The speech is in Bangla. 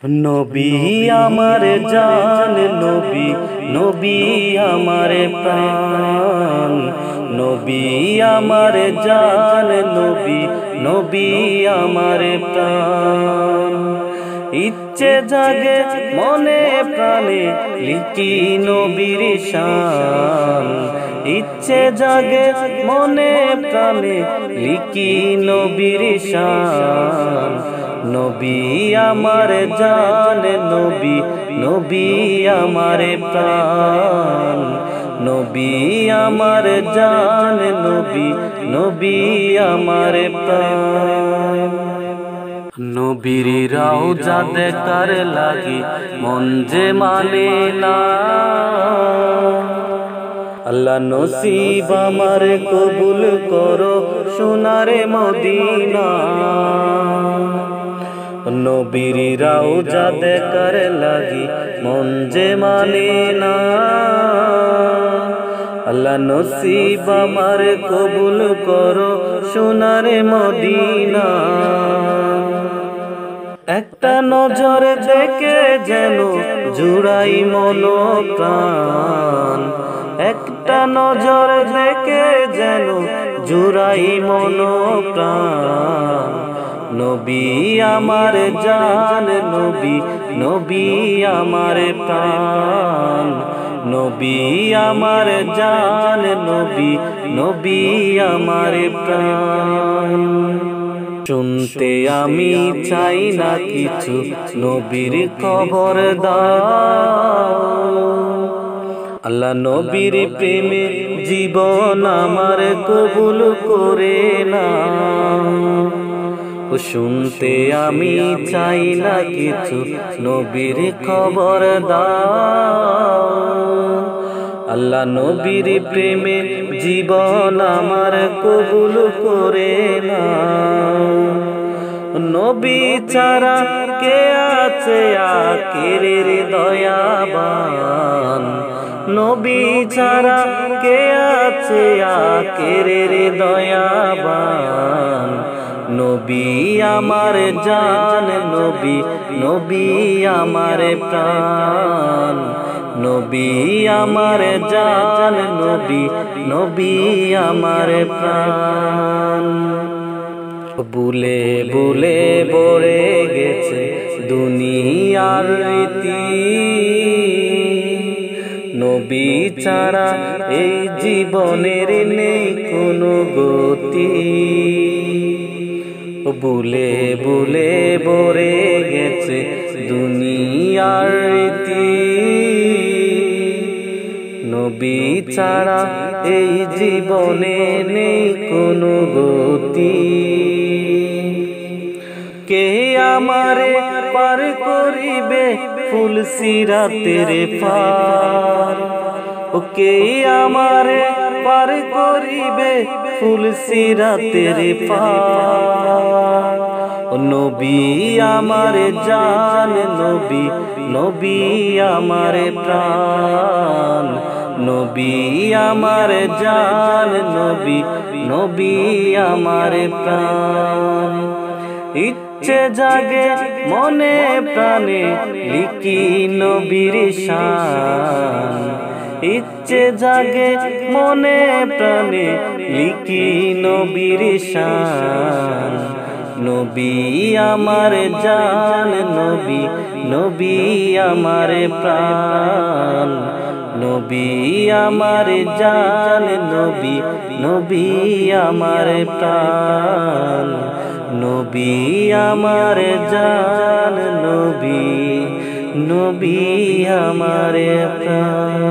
নবী আমার জান নবী, নবী আমার প্রাণ, নবী আমার জান নবী, নবী আমার প্রাণ। ইচ্ছে জাগে মনে প্রাণে লিখি নবীর শান, ইচ্ছে জাগে মনে প্রাণে লিখি নবীর শান। নবী আমার জান নবী, নবী আমার প্রাণ, নবী আমার জান নবী, নবী আমার প্রাণ। নবীর রওজা দেখার লাগি মন যে মানে না, আল্লাহ নসিব আমার কবুল করো সোনারে মদিনা। নবীর রওজা দেখার লাগি মন যে মানে না, আল্লাহ নসিব আমার কবুল করো সোনারে মদিনা। একটা নজর দেখে যেন জুড়াই মন প্রাণ, একটা নজর দেখে যেন জুড়াই মন প্রাণ। নবী আমার জান নবী, নবী আমার প্রাণ, নবী আমার জান নবী, নবী আমার প্রাণ। শুনতে আমি চাই না কিছু, নবীর খবর দাও। আল্লাহ নবীর প্রেমে জীবন আমার কবুল করে না। শুনতে আমি চাই না কিছু, নবীর খবর দাও। আল্লাহ নবীর প্রেমে জীবন আমার কবুল করে না। নবী ছাড়া কে আছে আখিরের দয়াবান, নবী ছাড়া কে আছে আখিরের দয়াবান। নবী আমার জান নবী, নবী আমার প্রাণ, নবী আমার জান নবী, নবী আমার প্রাণ। বুলে বুলে বরে গেছে দুনিয়ার রীতি, নবী ছাড়া এই জীবনের নেই কোনো গতি। বুলে বুলে বরে গেছে দুনিয়ার রীতি, নবী ছাড়া এই জীবনে নেই কোনো গতি। কে আমারে পার করিবে ফুল সিরাতের পার, ও কে আমারে পার করিবে ফুল সিরাতের পার। নবী আমার জান নবী, নবী আমার প্রাণ, নবী আমার জান নবী, নবী আমার প্রাণ। ইচ্ছে জাগে মনে প্রাণে লিখি নবীর শান, ইচ্ছে জাগে মনে প্রাণে লিখি নবীর শান। নবী আমার জান নবী, নবী আমার প্রাণ, নবী আমার জান নবী, নবী আমার প্রাণ, নবী আমার জান নবী, নবী আমার প্রাণ।